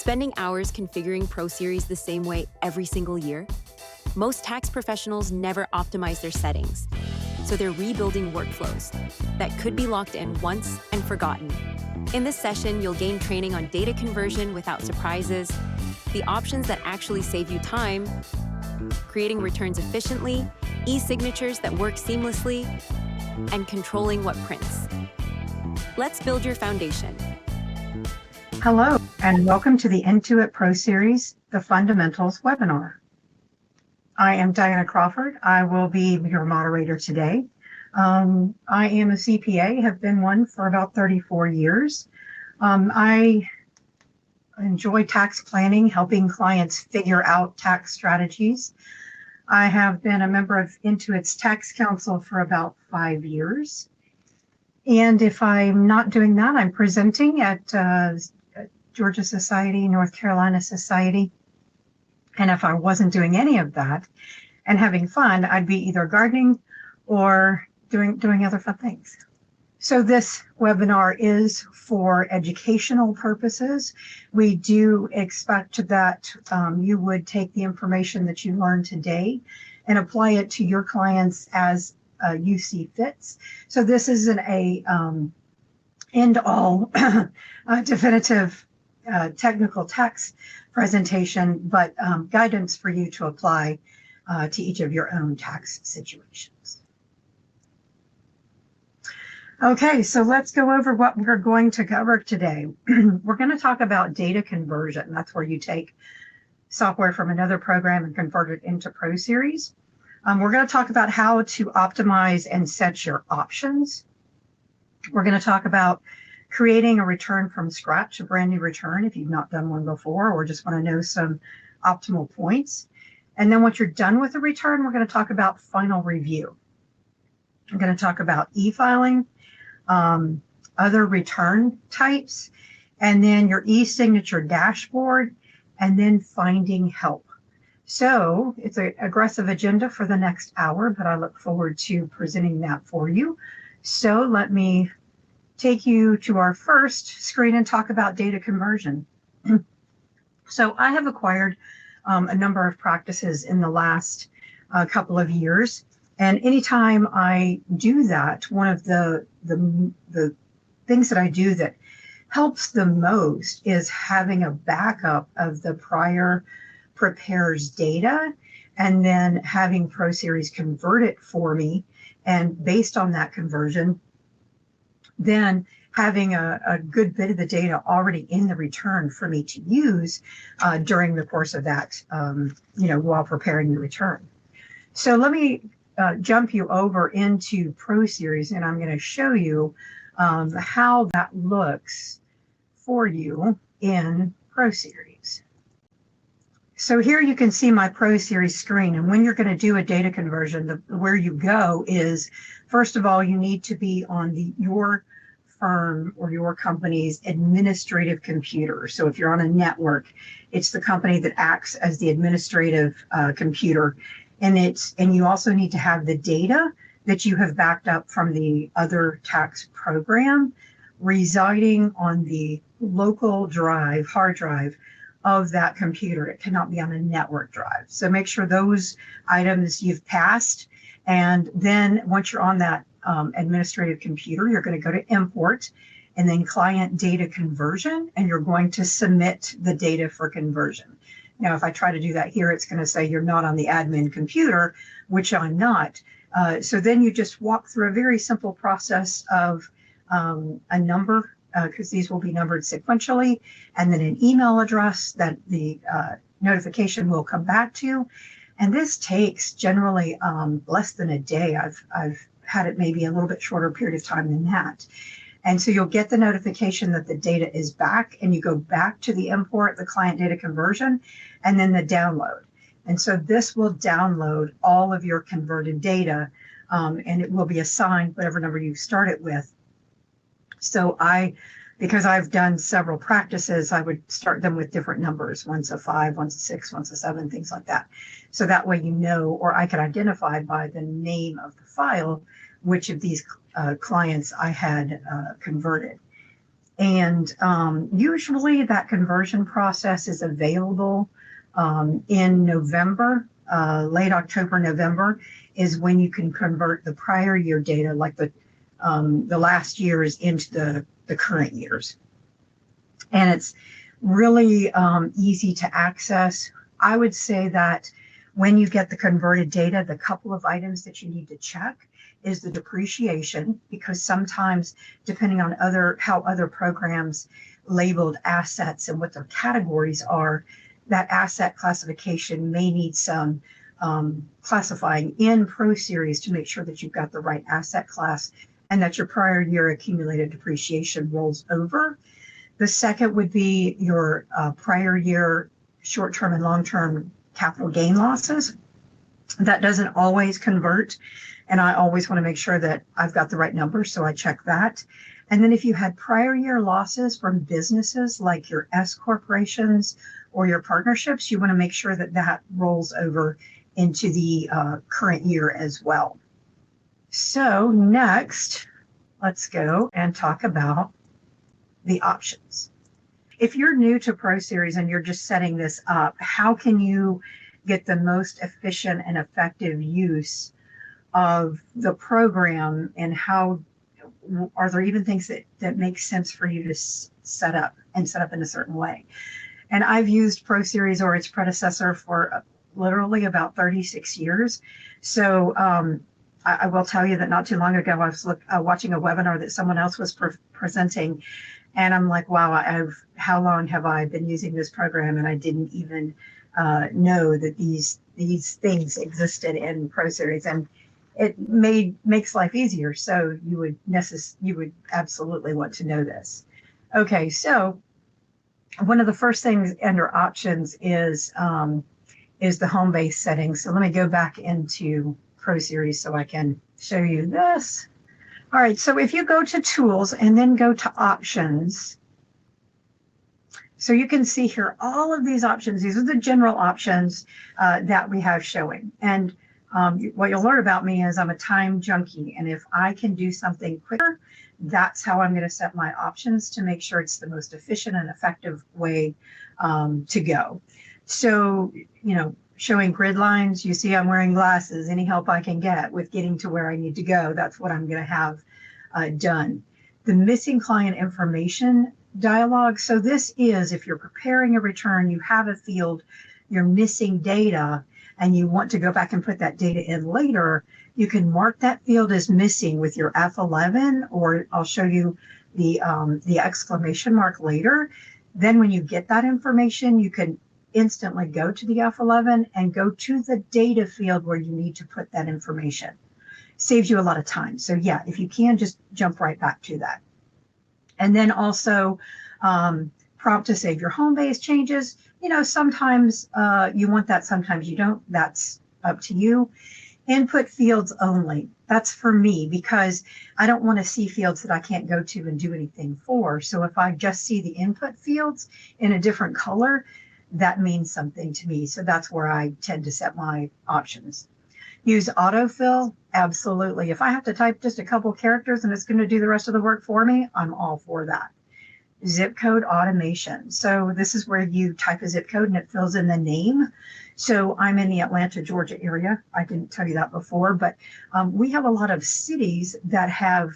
Spending hours configuring ProSeries the same way every single year? Most tax professionals never optimize their settings, so they're rebuilding workflows that could be locked in once and forgotten. In this session, you'll gain training on data conversion without surprises, the options that actually save you time, creating returns efficiently, e-signatures that work seamlessly, and controlling what prints. Let's build your foundation. Hello, and welcome to the Intuit ProSeries, the Fundamentals webinar. I am Diana Crawford. I will be your moderator today. I am a CPA, have been one for about 34 years. I enjoy tax planning, helping clients figure out tax strategies. I have been a member of Intuit's Tax Council for about 5 years. And if I'm not doing that, I'm presenting at Georgia Society, North Carolina Society. And if I wasn't doing any of that and having fun, I'd be either gardening or doing other fun things. So this webinar is for educational purposes. We do expect that you would take the information that you learned today and apply it to your clients as you see fits. So this isn't a end-all definitive technical tax presentation, but guidance for you to apply to each of your own tax situations. Okay, so let's go over what we're going to cover today. We're going to talk about data conversion. That's where you take software from another program and convert it into ProSeries. We're going to talk about how to optimize and set your options. We're going to talk about creating a return from scratch, a brand new return if you've not done one before or just want to know some optimal points. And then once you're done with the return, we're going to talk about final review. We're going to talk about e-filing, other return types, and then your e-signature dashboard, and then finding help. So it's an aggressive agenda for the next hour, but I look forward to presenting that for you. So let me take you to our first screen and talk about data conversion. So I have acquired a number of practices in the last couple of years. And anytime I do that, one of the things that I do that helps the most is having a backup of the prior preparer's data and then having ProSeries convert it for me. And based on that conversion, then having a good bit of the data already in the return for me to use during the course of that, while preparing the return. So let me jump you over into ProSeries, and I'm going to show you how that looks for you in ProSeries. So here you can see my ProSeries screen, and when you're going to do a data conversion, where you go is, first of all, you need to be on your firm or your company's administrative computer. So if you're on a network, it's the company that acts as the administrative computer, and you also need to have the data that you have backed up from the other tax program residing on the local drive, hard drive of that computer. It cannot be on a network drive. So make sure those items you've passed. And then once you're on that administrative computer, you're going to go to import and then client data conversion, and you're going to submit the data for conversion. Now, if I try to do that here, it's going to say you're not on the admin computer, which I'm not. So then you just walk through a very simple process of a number, because these will be numbered sequentially, and then an email address that the notification will come back to. And this takes generally less than a day. I've had it maybe a little bit shorter period of time than that. And so you'll get the notification that the data is back, and you go back to the import, the client data conversion, and then the download. And so this will download all of your converted data, and it will be assigned whatever number you start it with. So because I've done several practices, I would start them with different numbers. One's a 5, one's a 6, one's a 7, things like that. So that way you know, or I could identify by the name of the file which of these clients I had converted. And usually that conversion process is available in November, late October, November is when you can convert the prior year data, like the last years, into the current years. And it's really easy to access. I would say that when you get the converted data, the couple of items that you need to check is the depreciation, because sometimes, depending on how other programs labeled assets and what their categories are, that asset classification may need some classifying in ProSeries to make sure that you've got the right asset class and that your prior year accumulated depreciation rolls over. The second would be your prior year short-term and long-term capital gain losses. That doesn't always convert, and I always want to make sure that I've got the right number, so I check that. And then if you had prior year losses from businesses like your S corporations or your partnerships, you want to make sure that that rolls over into the current year as well. So next, let's go and talk about the options. If you're new to ProSeries and you're just setting this up, how can you get the most efficient and effective use of the program, and how are there even things that make sense for you to set up in a certain way? And I've used ProSeries or its predecessor for literally about 36 years. So I will tell you that not too long ago, I was watching a webinar that someone else was presenting, and I'm like, wow, how long have I been using this program? And I didn't even know that these things existed in ProSeries, and it makes life easier. So you would absolutely want to know this. Okay, so one of the first things under options is the HomeBase settings. So let me go back into ProSeries so I can show you this. All right, so if you go to Tools and then go to Options, so you can see here all of these options. These are the general options that we have showing. And what you'll learn about me is I'm a time junkie, and if I can do something quicker, that's how I'm going to set my options to make sure it's the most efficient and effective way to go. So, showing grid lines, you see I'm wearing glasses. Any help I can get with getting to where I need to go, that's what I'm going to have done. The missing client information dialog. So this is, if you're preparing a return, you have a field, you're missing data, and you want to go back and put that data in later, you can mark that field as missing with your F11, or I'll show you the exclamation mark later. Then when you get that information, you can instantly go to the F11 and go to the data field where you need to put that information. Saves you a lot of time. So yeah, if you can, just jump right back to that. And then also prompt to save your HomeBase changes. Sometimes you want that, sometimes you don't. That's up to you. Input fields only. That's for me, because I don't want to see fields that I can't go to and do anything for. So if I just see the input fields in a different color, that means something to me. So that's where I tend to set my options. Use autofill, absolutely. If I have to type just a couple characters and it's going to do the rest of the work for me, I'm all for that. Zip code automation. So this is where you type a zip code and it fills in the name. So I'm in the Atlanta, Georgia area. I didn't tell you that before, but we have a lot of cities that have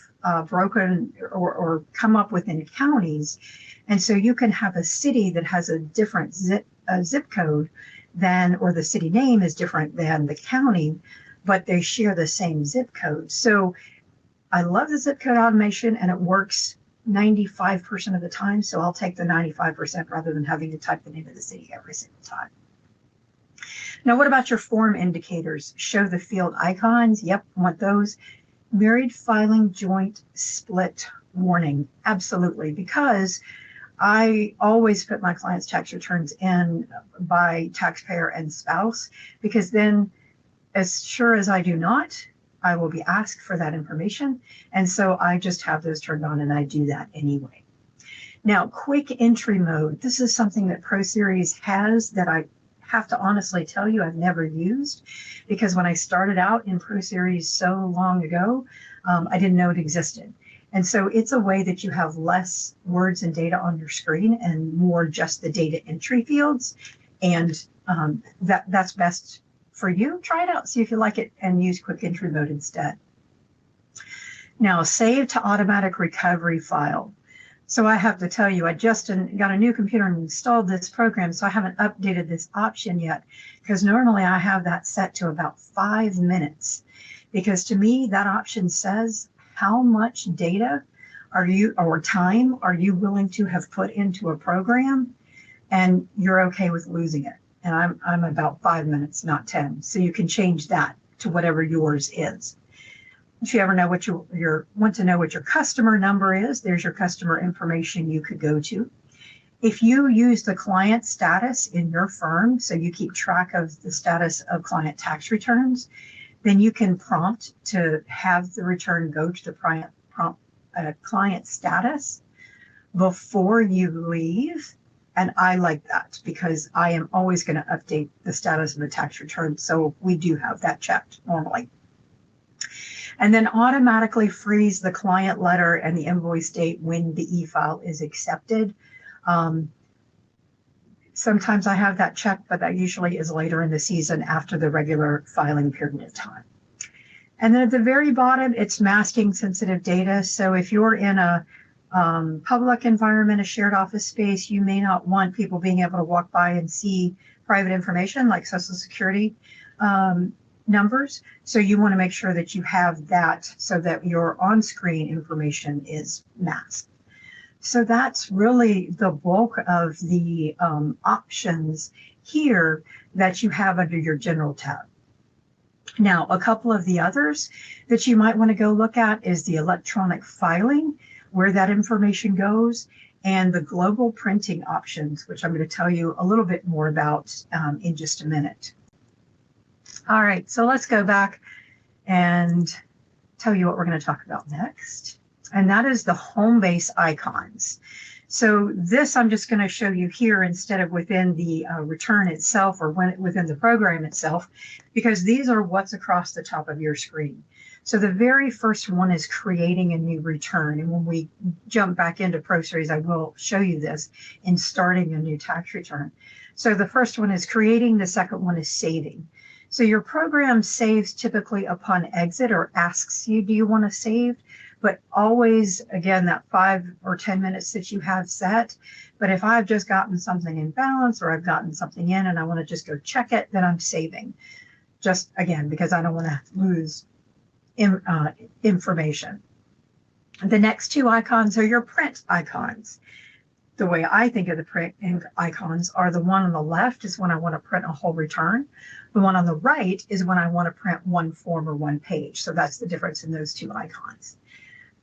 broken or come up within counties. And so you can have a city that has a different zip code than, or the city name is different than the county, but they share the same zip code. So I love the zip code automation, and it works 95% of the time. So I'll take the 95% rather than having to type the name of the city every single time. Now, what about your form indicators? Show the field icons. Yep, want those. Married filing joint split warning. Absolutely, because I always put my clients' tax returns in by taxpayer and spouse, because then, as sure as I do not, I will be asked for that information. And so I just have those turned on, and I do that anyway. Now, quick entry mode. This is something that ProSeries has that I have to honestly tell you I've never used, because when I started out in ProSeries so long ago, I didn't know it existed. And so it's a way that you have less words and data on your screen and more just the data entry fields. And that's best for you. Try it out, see if you like it, and use quick entry mode instead. Now, save to automatic recovery file. So I have to tell you, I just got a new computer and installed this program, so I haven't updated this option yet, because normally I have that set to about 5 minutes. Because to me, that option says how much data are you, or time are you willing to have put into a program, and you're okay with losing it. And I'm about 5 minutes, not 10. So you can change that to whatever yours is. If you ever know what want to know what your customer number is, there's your customer information you could go to. If you use the client status in your firm, so you keep track of the status of client tax returns, then you can prompt to have the return go to the client status before you leave. And I like that because I am always going to update the status of a tax return. So we do have that checked normally. And then automatically freeze the client letter and the invoice date when the e-file is accepted. Sometimes I have that checked, but that usually is later in the season after the regular filing period of time. And then at the very bottom, it's masking sensitive data. So if you're in a public environment, a shared office space, you may not want people being able to walk by and see private information like Social Security numbers. So you want to make sure that you have that so that your on-screen information is masked. So that's really the bulk of the options here that you have under your general tab. Now, a couple of the others that you might want to go look at is the electronic filing, where that information goes, and the global printing options, which I'm going to tell you a little bit more about in just a minute. All right, so let's go back and tell you what we're going to talk about next. And that is the HomeBase icons. So this I'm just going to show you here instead of within the return itself or within the program itself, because these are what's across the top of your screen. So the very first one is creating a new return. And when we jump back into ProSeries, I will show you this in starting a new tax return. So the first one is creating, the second one is saving. So your program saves typically upon exit or asks you, do you want to save? But always, again, that 5 or 10 minutes that you have set. But if I've just gotten something in balance or I've gotten something in and I want to just go check it, then I'm saving. Just, again, because I don't want to lose information. The next two icons are your print icons. The way I think of the print icons are the one on the left is when I want to print a whole return. The one on the right is when I want to print one form or one page. So that's the difference in those two icons.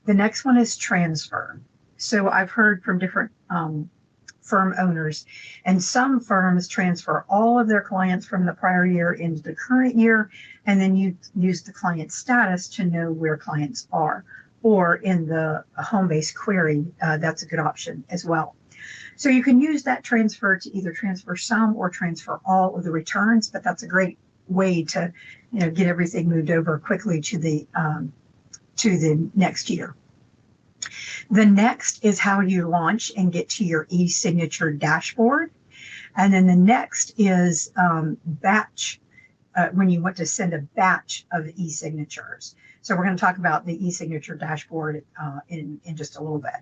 The next one is transfer. So I've heard from different firm owners, and some firms transfer all of their clients from the prior year into the current year, and then you use the client status to know where clients are. Or in the HomeBase query, that's a good option as well. So you can use that transfer to either transfer some or transfer all of the returns, but that's a great way to get everything moved over quickly to the next year. The next is how you launch and get to your e-signature dashboard. And then the next is batch, when you want to send a batch of e-signatures. So we're going to talk about the e-signature dashboard in just a little bit.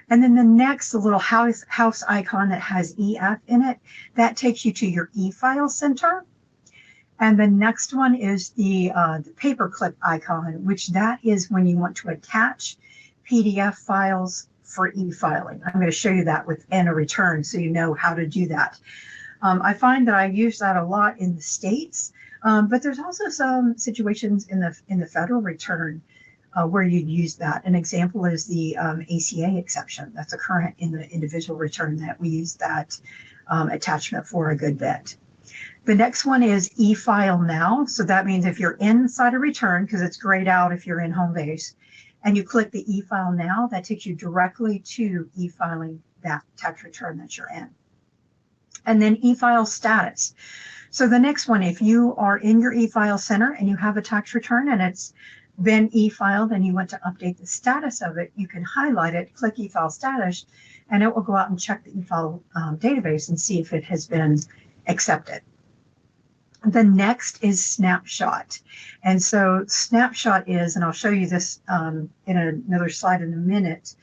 And then the next, the little house icon that has EF in it, that takes you to your e-file center. And the next one is the paperclip icon, which that is when you want to attach PDF files for e-filing. I'm going to show you that within a return so you know how to do that. I find that I use that a lot in the States, but there's also some situations in the federal return where you'd use that. An example is the ACA exception. That's occurrent in the individual return that we use that attachment for a good bit. The next one is e-file now. So that means if you're inside a return, because it's grayed out if you're in HomeBase, and you click the e-file now, that takes you directly to e-filing that tax return that you're in. And then e-file status. So the next one, if you are in your e-file center and you have a tax return and it's then e-filed and you want to update the status of it, you can highlight it, click e-file status, and it will go out and check the e-file database and see if it has been accepted. The next is snapshot. And so snapshot is, and I'll show you this in another slide in a minute,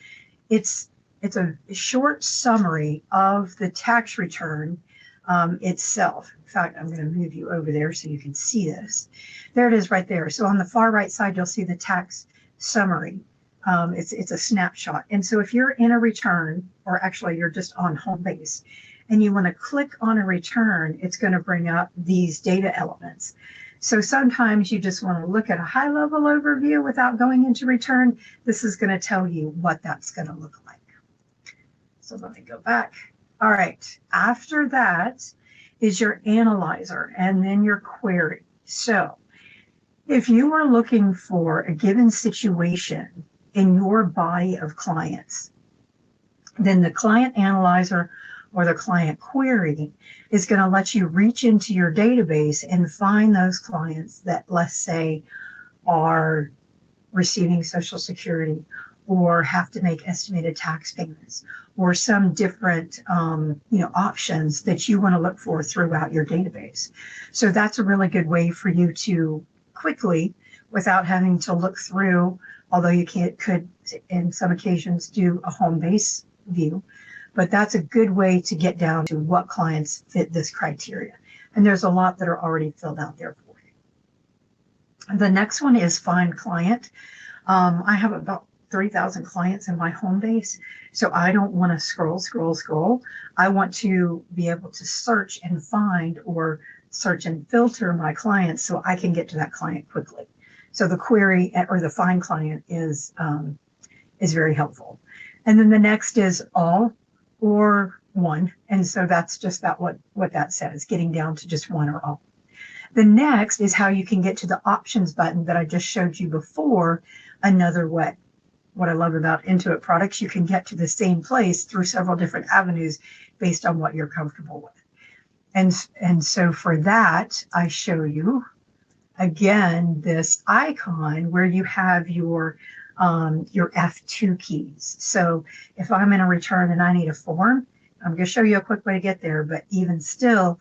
it's a short summary of the tax return itself. In fact, I'm going to move you over there so you can see this. There it is right there. So on the far right side, you'll see the tax summary. It's a snapshot. And so if you're in a return, or actually you're just on HomeBase, and you want to click on a return, it's going to bring up these data elements. So sometimes you just want to look at a high-level overview without going into return. This is going to tell you what that's going to look like. So let me go back. All right. After that is your analyzer and then your query. So if you are looking for a given situation in your body of clients, then the client analyzer or the client query is going to let you reach into your database and find those clients that, let's say, are receiving Social Security or have to make estimated tax payments or some different options that you want to look for throughout your database. So that's a really good way for you to quickly, without having to look through, although you could in some occasions do a HomeBase view, but that's a good way to get down to what clients fit this criteria. And there's a lot that are already filled out there for you. The next one is find client. I have about 3,000 clients in my HomeBase, so I don't want to scroll. I want to be able to search and find, or search and filter my clients so I can get to that client quickly. So the query or the find client is very helpful. And then the next is all or one. And so that's just what that says, getting down to just one or all. The next is how you can get to the options button that I just showed you before another way. What I love about Intuit products, you can get to the same place through several different avenues based on what you're comfortable with. And so for that, I show you again this icon where you have your F2 keys. So if I'm in a return and I need a form, I'm going to show you a quick way to get there, but even still,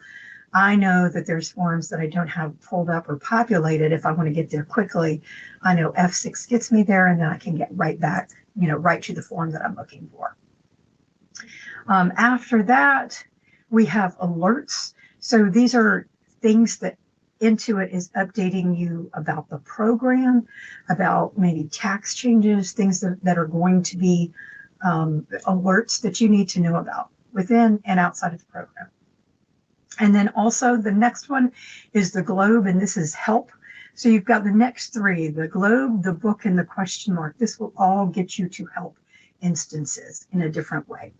I know that there's forms that I don't have pulled up or populated. If I want to get there quickly, I know F6 gets me there, and then I can get right back, right to the form that I'm looking for. After that, we have alerts. So these are things that Intuit is updating you about the program, about maybe tax changes, things that are going to be alerts that you need to know about within and outside of the program. And then also the next one is the globe, and this is help. So you've got the next three, the globe, the book, and the question mark. This will all get you to help instances in a different way.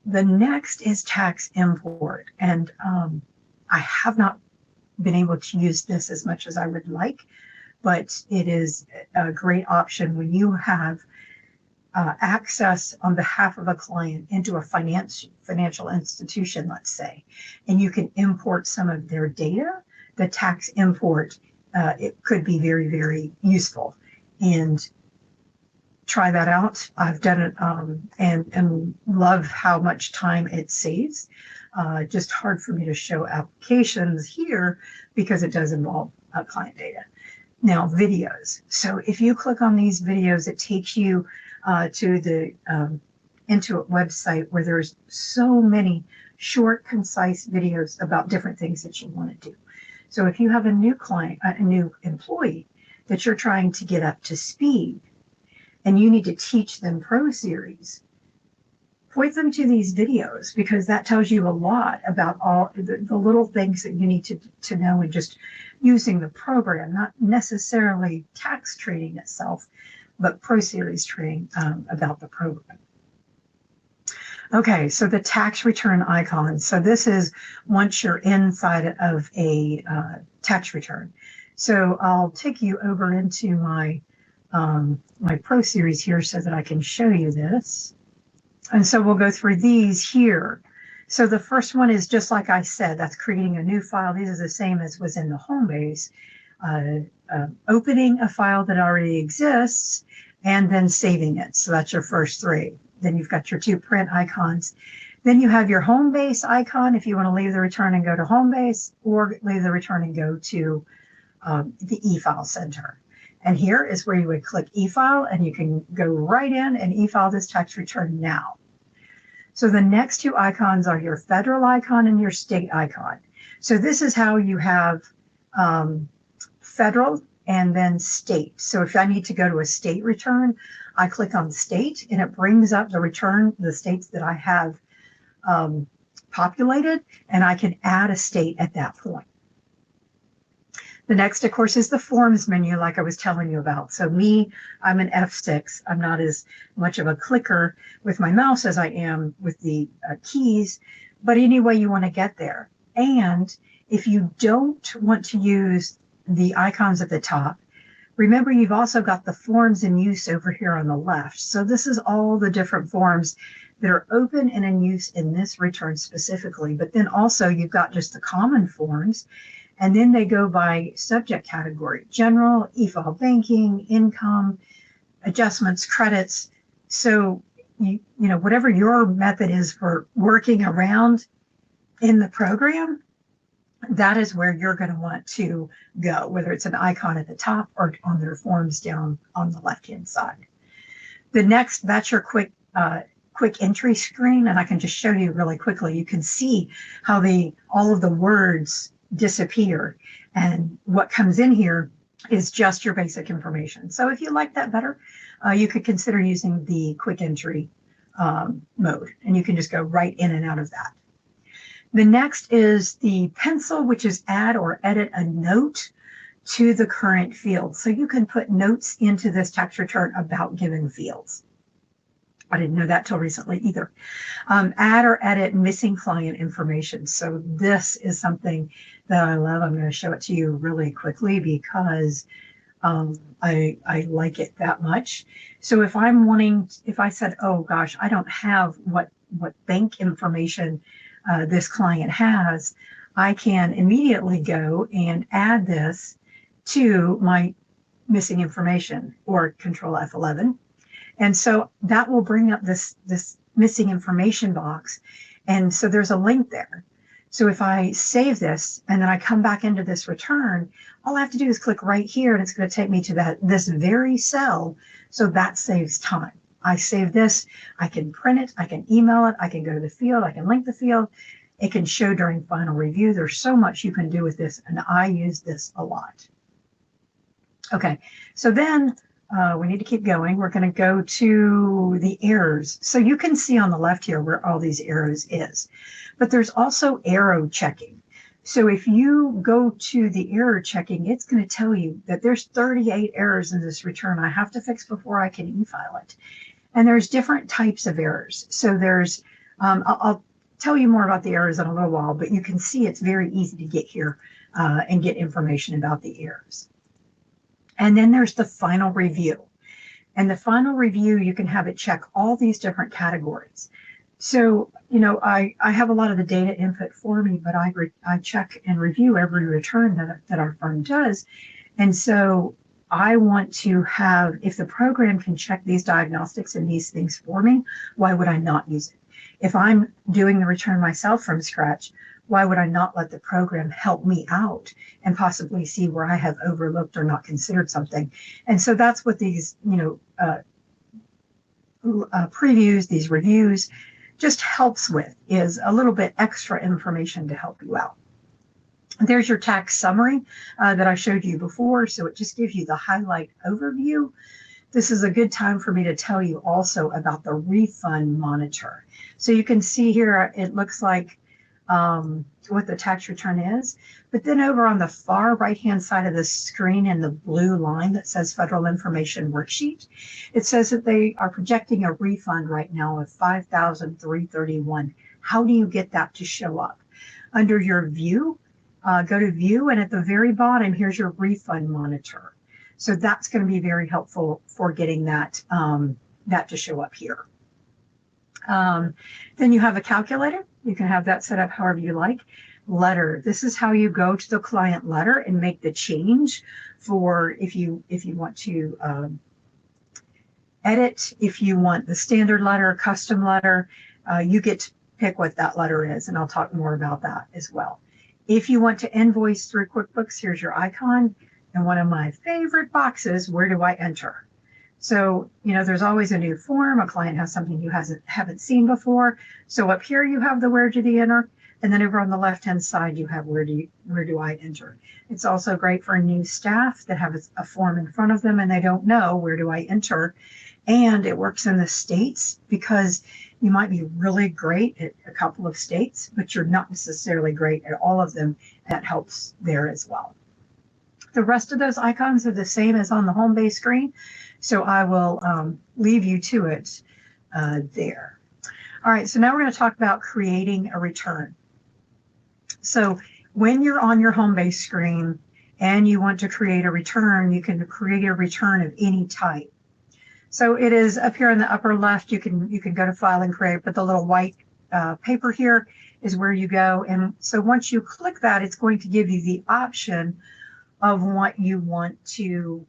The next is tax import, and I have not been able to use this as much as I would like, but it is a great option when you have access on behalf of a client into a financial institution, let's say, and you can import some of their data. The tax import, it could be very, very useful. And try that out. I've done it and love how much time it saves. Just hard for me to show applications here because it does involve client data. Now, videos. So if you click on these videos, it takes you to the Intuit website where there's so many short, concise videos about different things that you want to do. So if you have a new client, a new employee that you're trying to get up to speed, and you need to teach them ProSeries, point them to these videos, because that tells you a lot about all the little things that you need to know in just using the program, not necessarily tax training itself, but ProSeries training about the program. Okay, so the tax return icon. So this is once you're inside of a tax return. So I'll take you over into my my ProSeries here so that I can show you this. And so we'll go through these here. So the first one is just like I said, that's creating a new file. These are the same as was in the HomeBase. opening a file that already exists, and then saving it. So that's your first three. Then you've got your two print icons. Then you have your HomeBase icon if you want to leave the return and go to HomeBase, or leave the return and go to the eFile Center. And here is where you would click eFile, and you can go right in and eFile this tax return now. So the next two icons are your federal icon and your state icon. So this is how you have federal and then state. So if I need to go to a state return, I click on state, and it brings up the return, the states that I have populated, and I can add a state at that point. The next, of course, is the forms menu, like I was telling you about. So me, I'm an F6. I'm not as much of a clicker with my mouse as I am with the keys, but anyway, you want to get there. And if you don't want to use the icons at the top, remember you've also got the forms in use over here on the left. So this is all the different forms that are open and in use in this return specifically, but then also you've got just the common forms. And then they go by subject category: general, e-file banking, income, adjustments, credits. So, you know, whatever your method is for working around in the program, that is where you're going to want to go, whether it's an icon at the top or on their forms down on the left-hand side. The next, that's your quick entry screen. And I can just show you really quickly. You can see how all of the words disappear, and what comes in here is just your basic information. So if you like that better, you could consider using the quick entry mode, and you can just go right in and out of that. The next is the pencil, which is add or edit a note to the current field. So you can put notes into this tax return about given fields. I didn't know that till recently either. Add or edit missing client information. So this is something that I love. I'm going to show it to you really quickly because I like it that much. So if I said, oh gosh, I don't have what bank information this client has, I can immediately go and add this to my missing information, or Control F11. And so that will bring up this missing information box. And so there's a link there. So if I save this and then I come back into this return, all I have to do is click right here, and it's going to take me to this very cell. So that saves time. I save this, I can print it, I can email it, I can go to the field, I can link the field. It can show during final review. There's so much you can do with this, and I use this a lot. Okay, so then we need to keep going. We're going to go to the errors. So you can see on the left here where all these arrows is, but there's also arrow checking. So if you go to the error checking, it's going to tell you that there's 38 errors in this return I have to fix before I can e-file it. And there's different types of errors. So there's, I'll tell you more about the errors in a little while, but you can see it's very easy to get here and get information about the errors. And then there's the final review. And the final review, you can have it check all these different categories. So, you know, I have a lot of the data input for me, but I check and review every return that our firm does. And so I want to have, if the program can check these diagnostics and these things for me, why would I not use it? If I'm doing the return myself from scratch, why would I not let the program help me out and possibly see where I have overlooked or not considered something? And so that's what these, you know, previews, these reviews just helps with, is a little bit extra information to help you out. There's your tax summary that I showed you before. So it just gives you the highlight overview. This is a good time for me to tell you also about the refund monitor. So you can see here, it looks like what the tax return is. But then over on the far right-hand side of the screen in the blue line that says Federal Information Worksheet, it says that they are projecting a refund right now of $5,331. How do you get that to show up? Under your view, go to view, and at the very bottom, here's your refund monitor. So that's going to be very helpful for getting that, that to show up here. Then you have a calculator. You can have that set up however you like. letter. This is how you go to the client letter and make the change for if you want to edit, if you want the standard letter, custom letter, you get to pick what that letter is, and I'll talk more about that as well. If you want to invoice through QuickBooks, here's your icon, and one of my favorite boxes, where do I enter? So, there's always a new form. A client has something you haven't seen before. So up here you have the where do they enter, and then over on the left-hand side you have where do I enter. It's also great for new staff that have a form in front of them and they don't know where do I enter. And it works in the states because you might be really great at a couple of states, but you're not necessarily great at all of them. That helps there as well. The rest of those icons are the same as on the HomeBase screen, so I will leave you to it there. All right, so now we're going to talk about creating a return. So when you're on your HomeBase screen and you want to create a return, you can create a return of any type. So it is up here in the upper left. You can go to File and Create, but the little white paper here is where you go. And so once you click that, it's going to give you the option of what you want to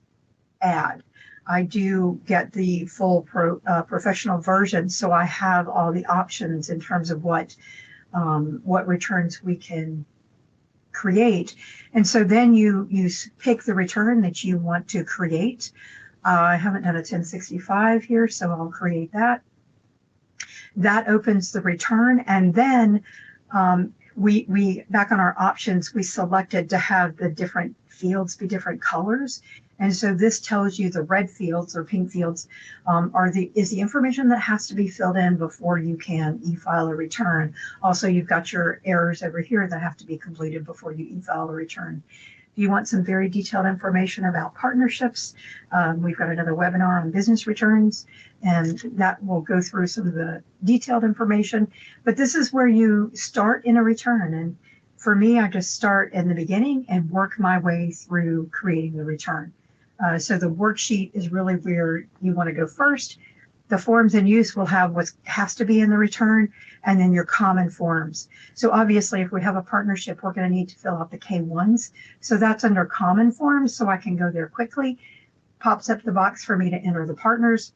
add. I do get the full professional version, so I have all the options in terms of what returns we can create. And so then you pick the return that you want to create. I haven't done a 1065 here, so I'll create that. That opens the return, and then we back on our options, we selected to have the different fields be different colors. And so this tells you the red fields or pink fields is the information that has to be filled in before you can e-file a return. Also, you've got your errors over here that have to be completed before you e-file a return. If you want some very detailed information about partnerships, we've got another webinar on business returns, and that will go through some of the detailed information. But this is where you start in a return. And for me, I just start in the beginning and work my way through creating the return. So the worksheet is really where you want to go first. The forms in use will have what has to be in the return, and then your common forms. So obviously, if we have a partnership, we're going to need to fill out the K1s. So that's under common forms, so I can go there quickly. Pops up the box for me to enter the partners.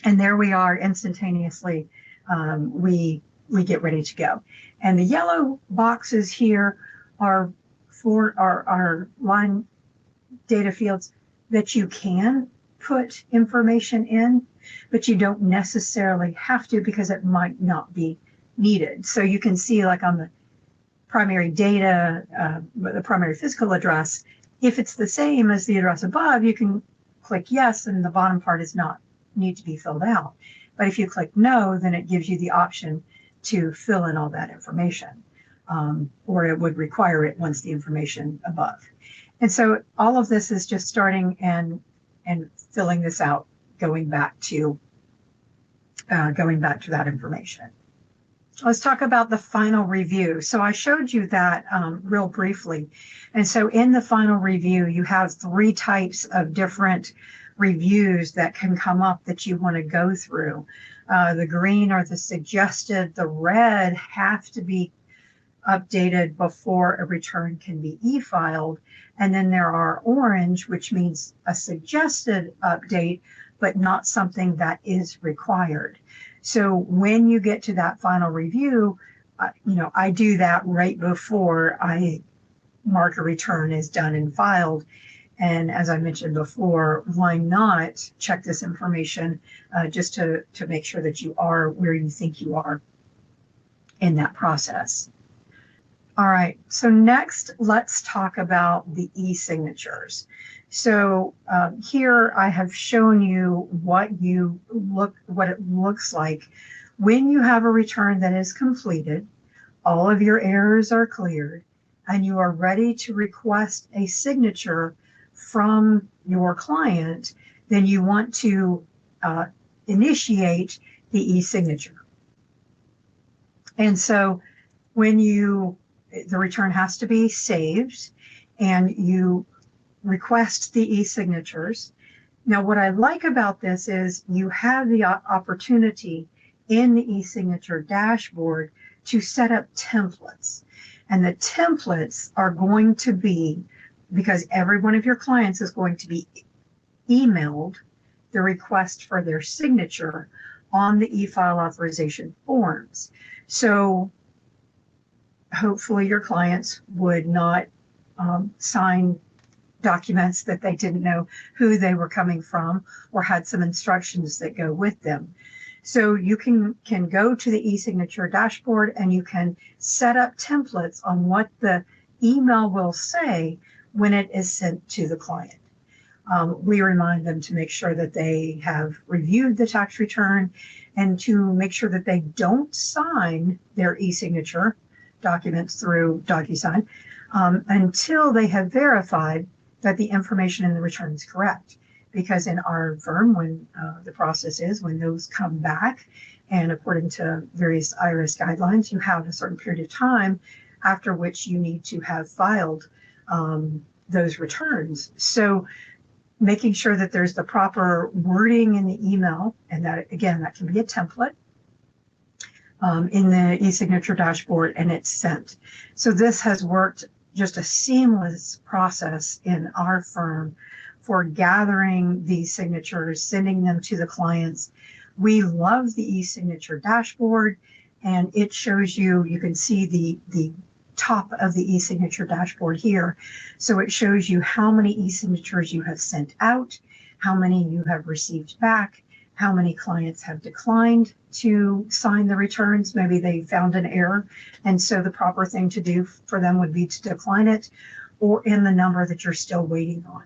And there we are instantaneously. We get ready to go. And the yellow boxes here are for our line data fields that you can put information in, but you don't necessarily have to because it might not be needed. So you can see, like on the primary data, the primary physical address, if it's the same as the address above, you can click yes, and the bottom part does not need to be filled out. But if you click no, then it gives you the option to fill in all that information, or it would require it once the information above. And so all of this is just starting and filling this out, going back to that information. Let's talk about the final review. So I showed you that real briefly. And so in the final review, you have 3 types of different reviews that can come up that you want to go through. The green are the suggested, the red have to be updated before a return can be e-filed. And then there are orange, which means a suggested update, but not something that is required. So when you get to that final review, I do that right before I mark a return as done and filed. And as I mentioned before, why not check this information just to make sure that you are where you think you are in that process. All right, so next, let's talk about the e-signatures. So here I have shown you what it looks like when you have a return that is completed, all of your errors are cleared, and you are ready to request a signature from your client. Then you want to initiate the e-signature. And so when the return has to be saved, and you request the e-signatures. Now, what I like about this is you have the opportunity in the e-signature dashboard to set up templates. And the templates are going to be, because every one of your clients is going to be emailed the request for their signature on the e-file authorization forms. So hopefully your clients would not sign documents that they didn't know who they were coming from or had some instructions that go with them. So you can go to the e-signature dashboard and you can set up templates on what the email will say when it is sent to the client. We remind them to make sure that they have reviewed the tax return and to make sure that they don't sign their e-signature documents through DocuSign until they have verified that the information in the return is correct. Because in our firm, when the process is, when those come back, and according to various IRS guidelines, you have a certain period of time after which you need to have filed those returns. So making sure that there's the proper wording in the email, and that, again, that can be a template in the e-signature dashboard, and it's sent. So this has worked just a seamless process in our firm for gathering these signatures, sending them to the clients. We love the e-signature dashboard, and it shows you, you can see the top of the e-signature dashboard here. So it shows you how many e-signatures you have sent out, how many you have received back, how many clients have declined to sign the returns. Maybe they found an error, and so the proper thing to do for them would be to decline it, or in the number that you're still waiting on.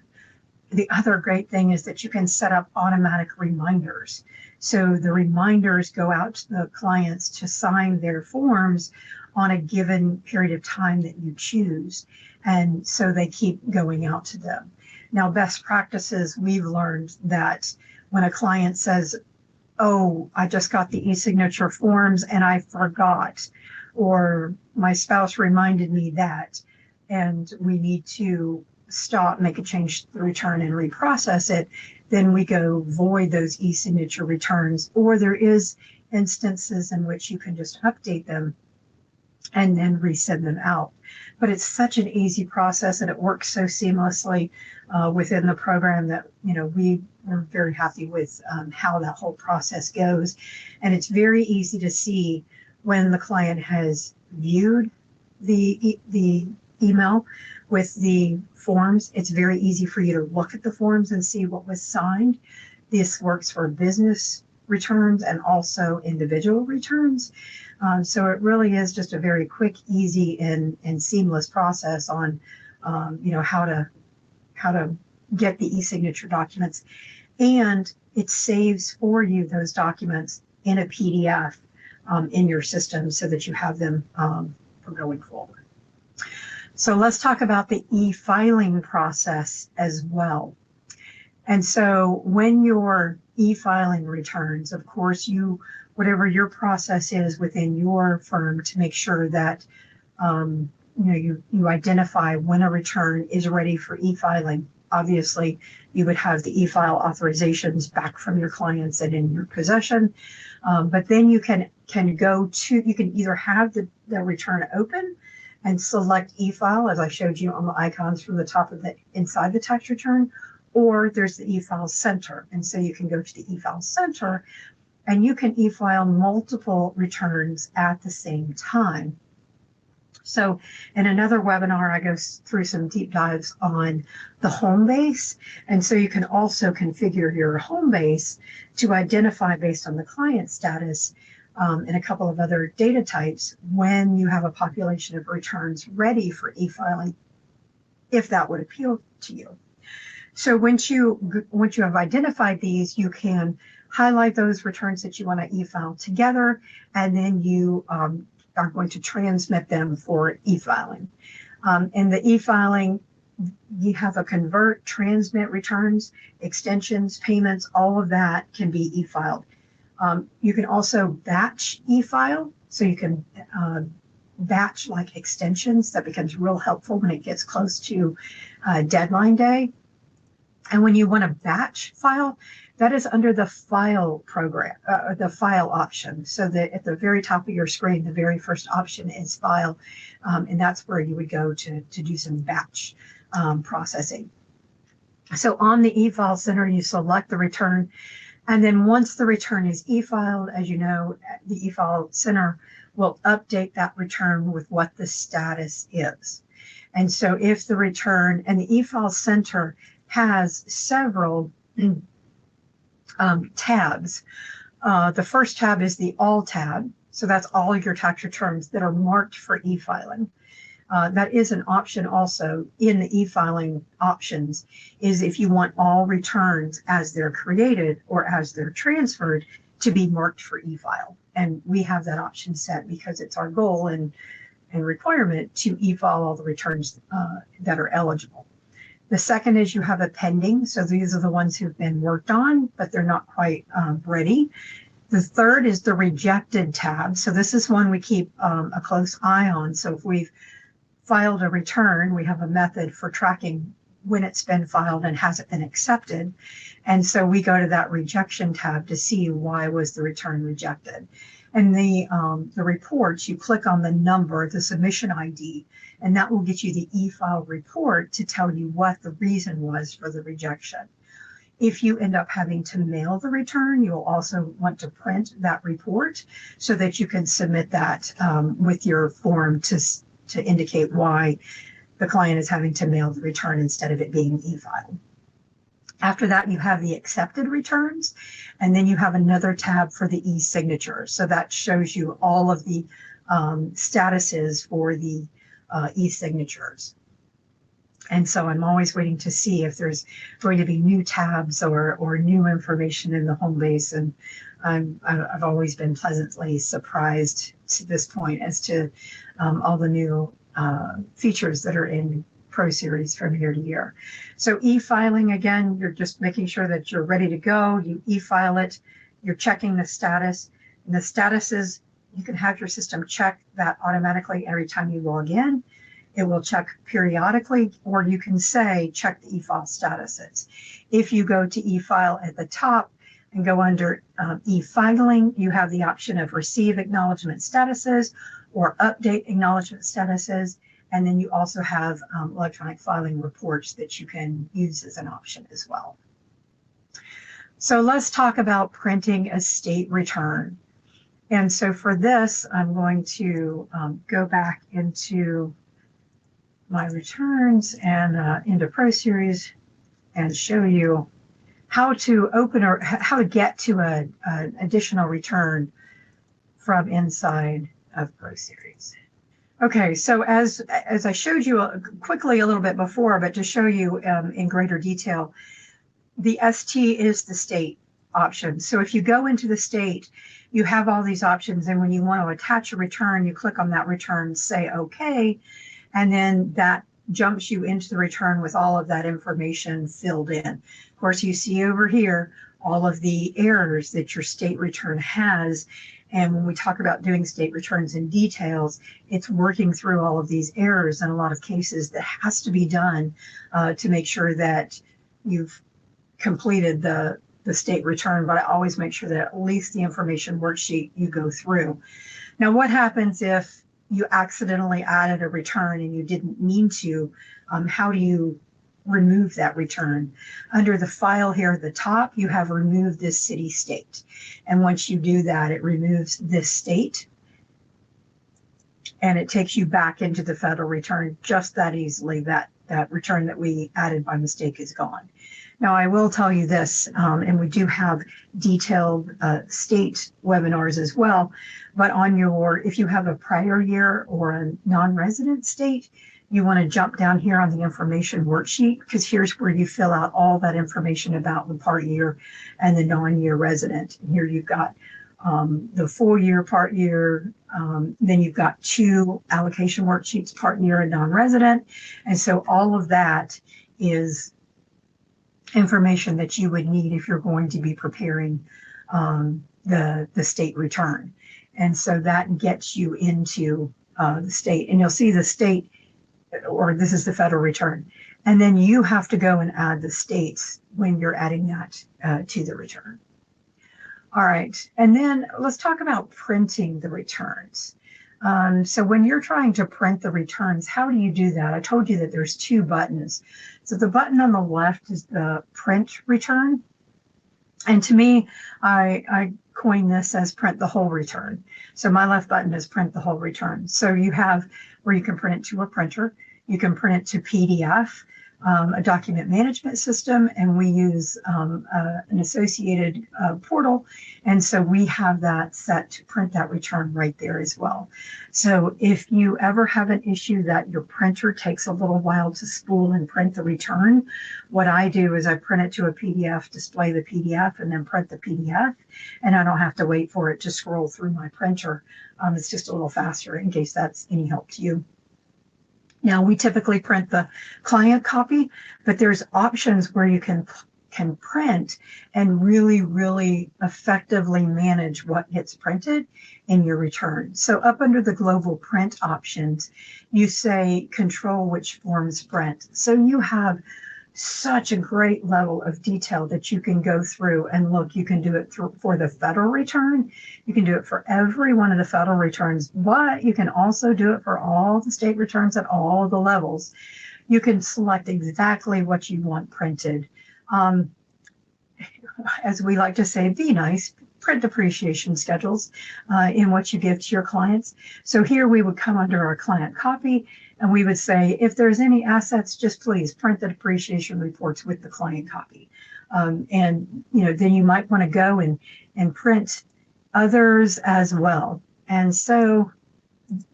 The other great thing is that you can set up automatic reminders. So the reminders go out to the clients to sign their forms on a given period of time that you choose. And so they keep going out to them. Now, best practices, we've learned that when a client says, oh, I just got the e-signature forms and I forgot, or my spouse reminded me that, and we need to stop, make a change to the return and reprocess it, then we go void those e-signature returns. Or there is instances in which you can just update them and then resend them out. But it's such an easy process, and it works so seamlessly within the program that, you know, we were very happy with how that whole process goes. And it's very easy to see when the client has viewed the email with the forms. It's very easy for you to look at the forms and see what was signed. This works for business returns and also individual returns. So it really is just a very quick, easy, and seamless process on, you know, how to get the e-signature documents. And it saves for you those documents in a PDF in your system so that you have them for going forward. So let's talk about the e-filing process as well. And so when you're e-filing returns, of course, whatever your process is within your firm to make sure that you know, you identify when a return is ready for e-filing. Obviously, you would have the e-file authorizations back from your clients and in your possession. But then you can either have the return open and select e-file, as I showed you on the icons from the top of inside the tax return, or there's the e-file center. And so you can go to the e-file center and you can e-file multiple returns at the same time. So in another webinar, I go through some deep dives on the HomeBase. And so you can also configure your HomeBase to identify, based on the client status and a couple of other data types, when you have a population of returns ready for e-filing, if that would appeal to you. So once you have identified these, you can highlight those returns that you want to e-file together, and then you are going to transmit them for e-filing. In the e-filing, you have a convert, transmit returns, extensions, payments, all of that can be e-filed. You can also batch e-file, so you can batch like extensions. That becomes real helpful when it gets close to deadline day. And when you want to batch file, That is under the file program, the file option. So that at the very top of your screen, the very first option is file. And that's where you would go to do some batch processing. So on the e-file center, you select the return. And then once the return is e-filed, as you know, the e-file center will update that return with what the status is. And so if the return, and the e-file center has several tabs. The first tab is the All tab. So that's all your tax returns that are marked for e-filing. That is an option also in the e-filing options, is if you want all returns as they're created or as they're transferred to be marked for e-file. And we have that option set because it's our goal and requirement to e-file all the returns that are eligible. The second is you have a pending. So these are the ones who've been worked on, but they're not quite ready. The third is the rejected tab. So this is one we keep a close eye on. So if we've filed a return, we have a method for tracking when it's been filed and has it been accepted. And so we go to that rejection tab to see why was the return rejected. And the reports, you click on the number, the submission ID, and that will get you the e-file report to tell you what the reason was for the rejection. If you end up having to mail the return, you'll also want to print that report so that you can submit that with your form to indicate why the client is having to mail the return instead of it being e-filed. After that, you have the accepted returns, and then you have another tab for the e-signature. So that shows you all of the statuses for the e-signatures. And so I'm always waiting to see if there's going to be new tabs or new information in the HomeBase. And I've always been pleasantly surprised to this point as to all the new features that are in ProSeries from year to year. So e-filing, again, you're just making sure that you're ready to go. You e-file it, you're checking the status. And the statuses, you can have your system check that automatically every time you log in. It will check periodically, or you can say, check the e-file statuses. If you go to e-file at the top and go under e-filing, you have the option of receive acknowledgement statuses or update acknowledgement statuses. And then you also have electronic filing reports that you can use as an option as well. So let's talk about printing a state return. And so for this, I'm going to go back into my returns and into ProSeries and show you how to open or how to get to an additional return from inside of ProSeries. Okay, so as I showed you quickly a little bit before, but to show you in greater detail, the ST is the state option. So if you go into the state, you have all these options, and when you want to attach a return, you click on that return, say OK, and then that jumps you into the return with all of that information filled in. Of course, you see over here all of the errors that your state return has. And when we talk about doing state returns in details, it's working through all of these errors in a lot of cases that has to be done to make sure that you've completed the state return. But I always make sure that at least the information worksheet you go through. Now, what happens if you accidentally added a return and you didn't mean to? How do you remove that return? Under the file here at the top, you have remove this city state. And once you do that, it removes this state and it takes you back into the federal return just that easily. That return that we added by mistake is gone. Now, I will tell you this, and we do have detailed state webinars as well, but if you have a prior year or a non-resident state, you want to jump down here on the information worksheet, because here's where you fill out all that information about the part year and the non-year resident. And here you've got the full year, part year, then you've got 2 allocation worksheets, part year and non-resident. And so all of that is information that you would need if you're going to be preparing the state return. And so that gets you into the state, and you'll see the state, or this is the federal return. And then you have to go and add the states when you're adding that to the return. All right, and then let's talk about printing the returns. So when you're trying to print the returns, how do you do that? I told you that there's two buttons. So the button on the left is the print return. And to me, I coined this as print the whole return. So my left button is print the whole return. So you have where you can print it to a printer, you can print it to PDF, a document management system, and we use an associated portal. And so we have that set to print that return right there as well. So if you ever have an issue that your printer takes a little while to spool and print the return, what I do is I print it to a PDF, display the PDF, and then print the PDF. And I don't have to wait for it to scroll through my printer. It's just a little faster in case that's any help to you. Now, we typically print the client copy, but there's options where you can print and really, really effectively manage what gets printed in your return. So up under the global print options, you say control which forms print. So you have such a great level of detail that you can go through and look. You can do it for the federal return. You can do it for every one of the federal returns, but you can also do it for all the state returns at all of the levels. You can select exactly what you want printed. As we like to say, be nice, print depreciation schedules in what you give to your clients. So here we would come under our client copy, and we would say, if there's any assets, just please print the depreciation reports with the client copy. And then you might want to go and print others as well. And so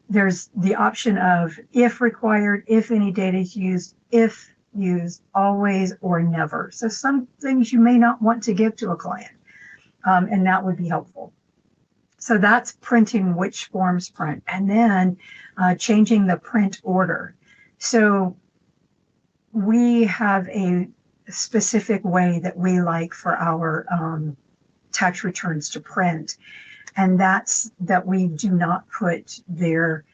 there's the option of if required, if any data is used, if used, always, or never. So some things you may not want to give to a client, and that would be helpful. So that's printing which forms print, and then changing the print order. So we have a specific way that we like for our tax returns to print, and that's that we do not put their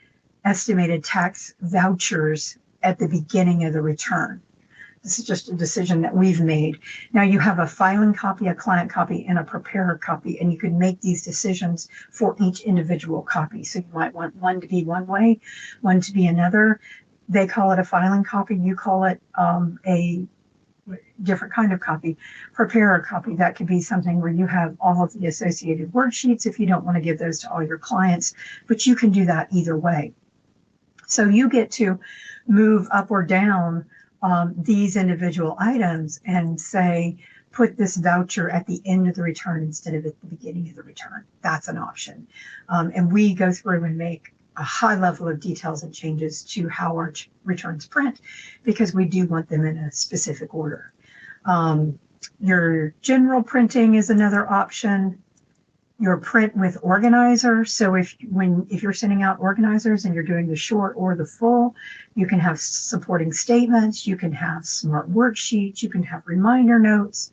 estimated tax vouchers at the beginning of the return. This is just a decision that we've made. Now you have a filing copy, a client copy, and a preparer copy, and you can make these decisions for each individual copy. So you might want one to be one way, one to be another. They call it a filing copy. You call it a different kind of copy. Preparer copy, that could be something where you have all of the associated worksheets if you don't want to give those to all your clients, but you can do that either way. So you get to move up or down these individual items and say, put this voucher at the end of the return instead of at the beginning of the return. That's an option. And we go through and make a high level of details and changes to how our returns print because we do want them in a specific order. Your general printing is another option. Your print with organizer. So if you're sending out organizers and you're doing the short or the full, you can have supporting statements, you can have smart worksheets, you can have reminder notes,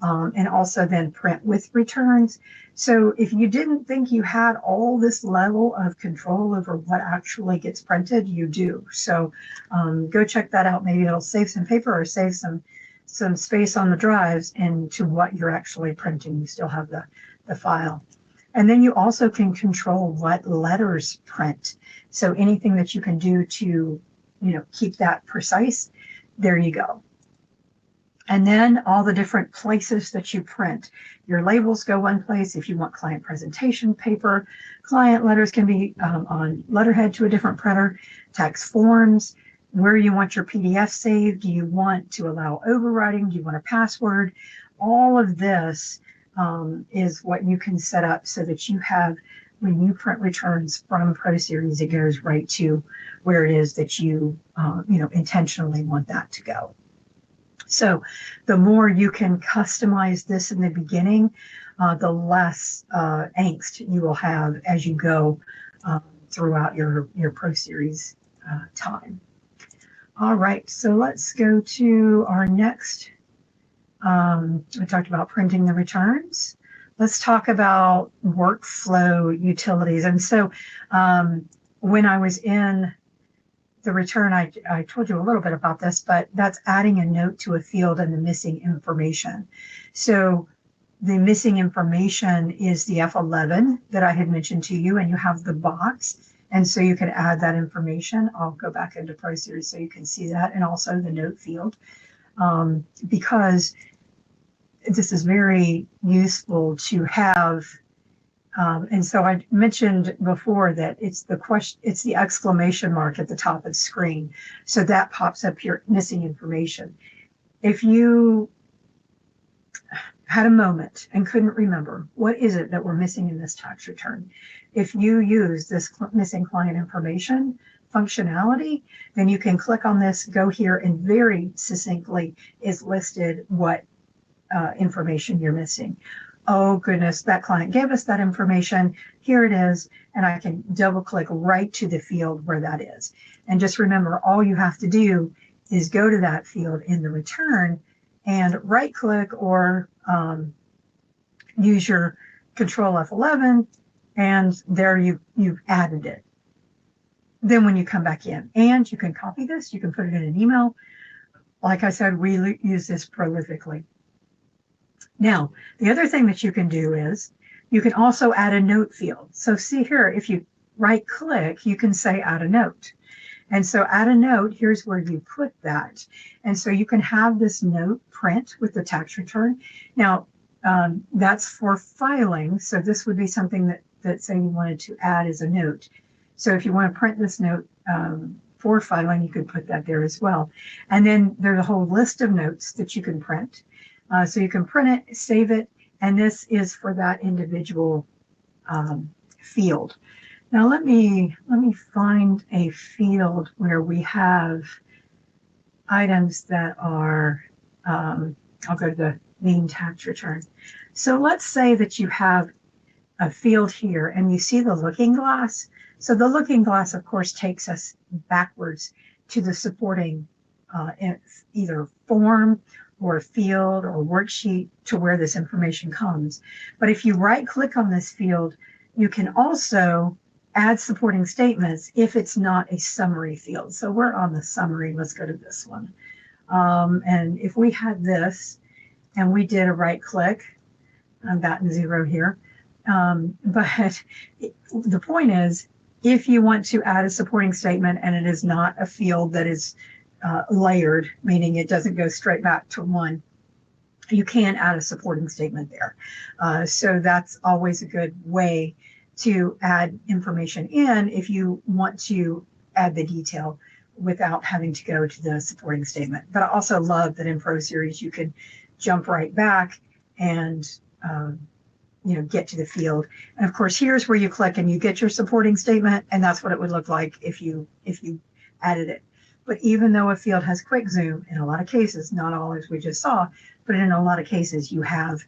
and also then print with returns. So if you didn't think you had all this level of control over what actually gets printed, you do. So go check that out. Maybe it'll save some paper or save some space on the drives into what you're actually printing. You still have the file. And then you also can control what letters print. So anything that you can do to, keep that precise, there you go. And then all the different places that you print. Your labels go one place. If you want client presentation paper, client letters can be on letterhead to a different printer, tax forms, where you want your PDF saved. Do you want to allow overwriting? Do you want a password? All of this is what you can set up so that you have, when you print returns from ProSeries, it goes right to where it is that you, intentionally want that to go. So the more you can customize this in the beginning, the less angst you will have as you go throughout your ProSeries time. All right, so let's go to our next. We talked about printing the returns. Let's talk about workflow utilities. And so when I was in the return, I told you a little bit about this, but that's adding a note to a field and the missing information. So the missing information is the F11 that I had mentioned to you, and you have the box. And so you can add that information. I'll go back into ProSeries so you can see that, and also the note field, because this is very useful to have. And so I mentioned before that it's the exclamation mark at the top of the screen. So that pops up your missing information. If you had a moment and couldn't remember, what is it that we're missing in this tax return? If you use this missing client information functionality, then you can click on this, go here, and very succinctly is listed what information you're missing. Oh goodness, that client gave us that information. Here it is. And I can double click right to the field where that is. And just remember, all you have to do is go to that field in the return and right click or use your Control F11, and there you've added it. Then when you come back in, and you can copy this, you can put it in an email. Like I said, we use this prolifically. Now, the other thing that you can do is you can also add a note field. So see here, if you right click, you can say add a note. And so add a note, here's where you put that. And so you can have this note print with the tax return. Now, that's for filing. So this would be something that say you wanted to add as a note. So if you want to print this note for filing, you could put that there as well. And then there's a whole list of notes that you can print. So you can print it, save it, and this is for that individual field. Now let me find a field where we have items that are, I'll go to the main tax return. So let's say that you have a field here and you see the looking glass. So the looking glass, of course, takes us backwards to the supporting either form or field or worksheet to where this information comes. But if you right click on this field, you can also add supporting statements if it's not a summary field. So we're on the summary. Let's go to this one. And if we had this and we did a right click, I'm batting 0 here. But the point is, if you want to add a supporting statement and it is not a field that is layered, meaning it doesn't go straight back to one, you can add a supporting statement there. So that's always a good way to add information in if you want to add the detail without having to go to the supporting statement. But I also love that in ProSeries you can jump right back and get to the field. And of course, here's where you click and you get your supporting statement, and that's what it would look like if you added it. But even though a field has quick zoom, in a lot of cases, not all as we just saw, but in a lot of cases you have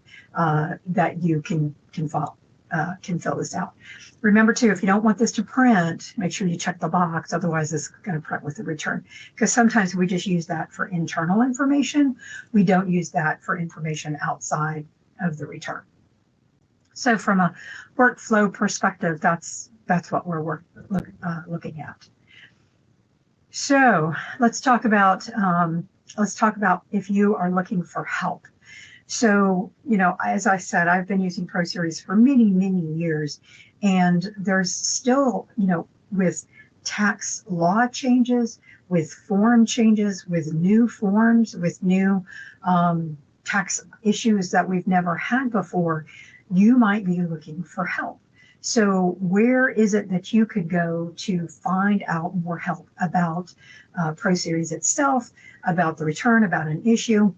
that you can fill this out. Remember too, if you don't want this to print, make sure you check the box, otherwise this is going to print with the return. Because sometimes we just use that for internal information. We don't use that for information outside of the return. So from a workflow perspective, that's what we're looking at. So let's talk about if you are looking for help. So, as I said, I've been using ProSeries for many, many years, and there's still, with tax law changes, with form changes, with new forms, with new tax issues that we've never had before, you might be looking for help. So where is it that you could go to find out more help about ProSeries itself, about the return, about an issue?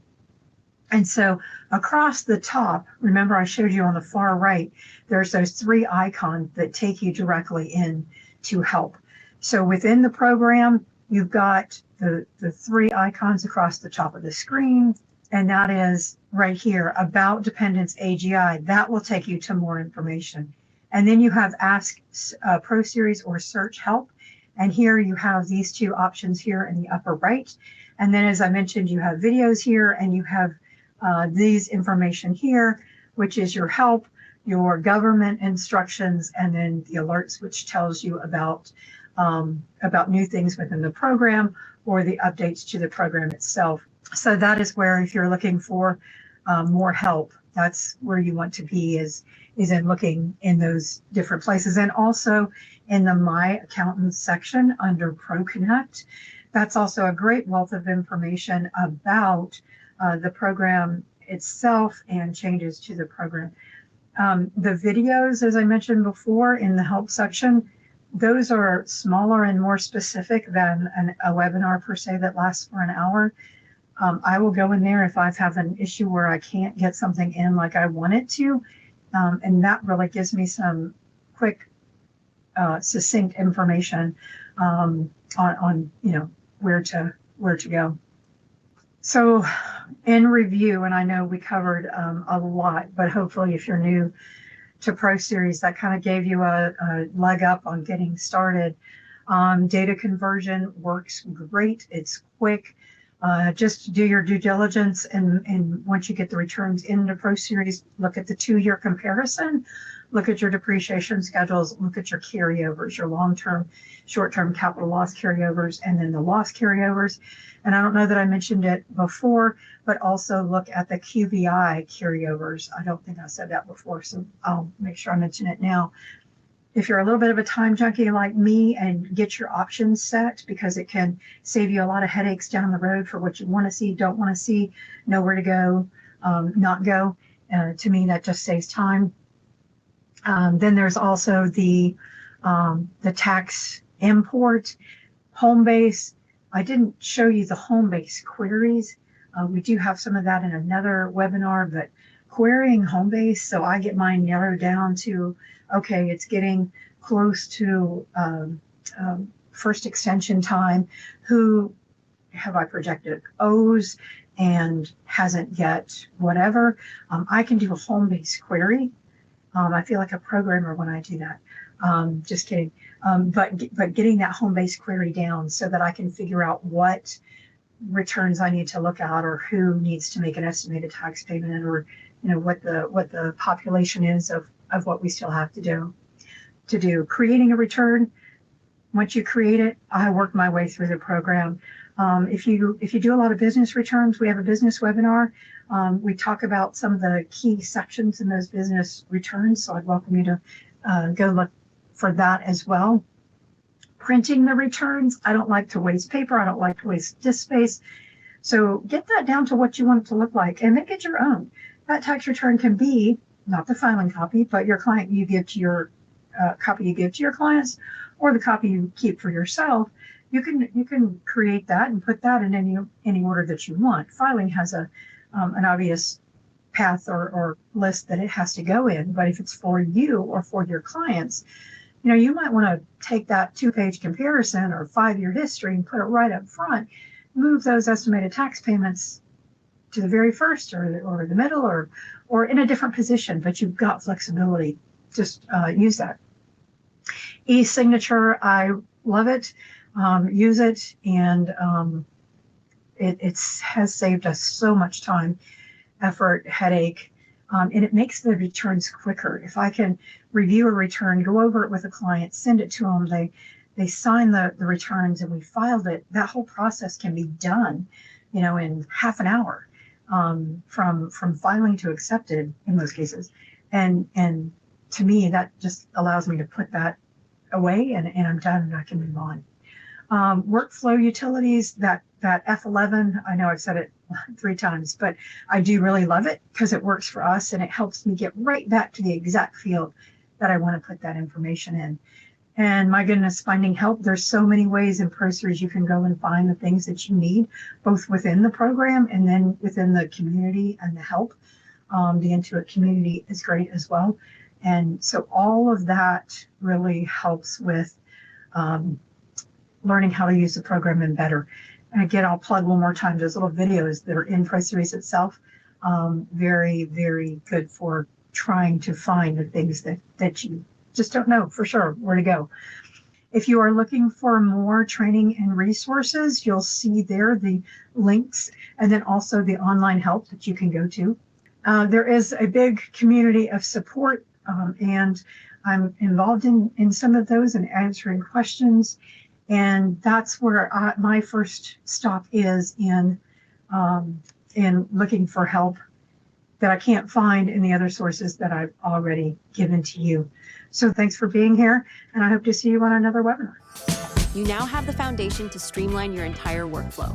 And so across the top, remember I showed you on the far right, there's those 3 icons that take you directly in to help. So within the program, you've got the 3 icons across the top of the screen, and that is right here, About Dependents AGI. That will take you to more information. And then you have Ask ProSeries or Search Help. And here you have these 2 options here in the upper right. And then, as I mentioned, you have videos here, and you have these information here, which is your help, your government instructions, and then the alerts, which tells you about about new things within the program or the updates to the program itself. So that is where, if you're looking for more help, that's where you want to be, is in looking in those different places. And also in the My Accountant section under ProConnect, that's also a great wealth of information about the program itself and changes to the program. The videos, as I mentioned before, in the help section, those are smaller and more specific than a webinar per se that lasts for an hour. I will go in there if I have an issue where I can't get something in like I want it to, and that really gives me some quick, succinct information on where to go. So, in review, and I know we covered a lot, but hopefully, if you're new to ProSeries, that kind of gave you a leg up on getting started. Data conversion works great. It's quick. Just do your due diligence, and once you get the returns into ProSeries, look at the 2-year comparison, look at your depreciation schedules, look at your carryovers, your long-term, short-term capital loss carryovers, and then the loss carryovers. And I don't know that I mentioned it before, but also look at the QBI carryovers. I don't think I said that before, so I'll make sure I mention it now. If you're a little bit of a time junkie like me, and get your options set, because it can save you a lot of headaches down the road for what you want to see, don't want to see, know where to go, not go. To me, that just saves time. Then there's also the tax import, HomeBase. I didn't show you the HomeBase queries. We do have some of that in another webinar, but querying HomeBase, so I get mine narrowed down to, okay, it's getting close to first extension time. Who have I projected owes and hasn't yet whatever. I can do a HomeBase query. I feel like a programmer when I do that. Just kidding. But getting that HomeBase query down so that I can figure out what returns I need to look at, or who needs to make an estimated tax payment, or what the population is of what we still have to do. Creating a return. Once you create it, I work my way through the program. If you do a lot of business returns, we have a business webinar. We talk about some of the key sections in those business returns, so I'd welcome you to go look for that as well. Printing the returns, I don't like to waste paper. I don't like to waste disk space. So get that down to what you want it to look like and make it your own. That tax return can be not the filing copy, but your client you give to your copy you give to your clients, or the copy you keep for yourself. You can create that and put that in any order that you want. Filing has an obvious path or list that it has to go in, but if it's for you or for your clients, you might want to take that 2-page comparison or 5-year history and put it right up front. Move those estimated tax payments to the very first, or the middle, or in a different position, but you've got flexibility. Just use that. E-signature, I love it. Use it, and it has saved us so much time, effort, headache, and it makes the returns quicker. If I can review a return, go over it with a client, send it to them, they sign the returns, and we filed it, that whole process can be done, in half an hour, from filing to accepted in most cases. And to me, that just allows me to put that away, and I'm done, and I can move on. Workflow utilities, that F11, I know I've said it 3 times, but I do really love it because it works for us, and it helps me get right back to the exact field that I want to put that information in. And my goodness, finding help, there's so many ways in ProSeries you can go and find the things that you need, both within the program and then within the community and the help. The Intuit community is great as well. And so all of that really helps with learning how to use the program and better. And again, I'll plug one more time those little videos that are in ProSeries itself. Very, very good for trying to find the things that you just don't know for sure where to go. If you are looking for more training and resources, you'll see there the links, and then also the online help that you can go to. There is a big community of support, and I'm involved in some of those and answering questions. And that's where my first stop is in looking for help that I can't find in the other sources that I've already given to you. So thanks for being here, and I hope to see you on another webinar. You now have the foundation to streamline your entire workflow,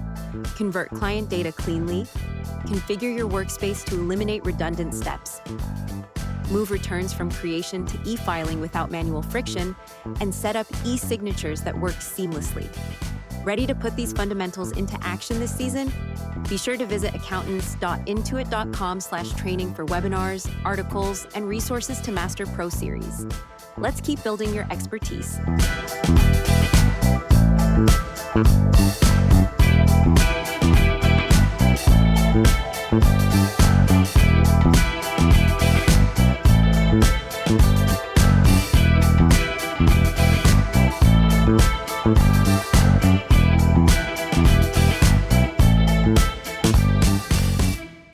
convert client data cleanly, configure your workspace to eliminate redundant steps, move returns from creation to e-filing without manual friction, and set up e-signatures that work seamlessly. Ready to put these fundamentals into action this season? Be sure to visit accountants.intuit.com/training for webinars, articles, and resources to master ProSeries. Let's keep building your expertise.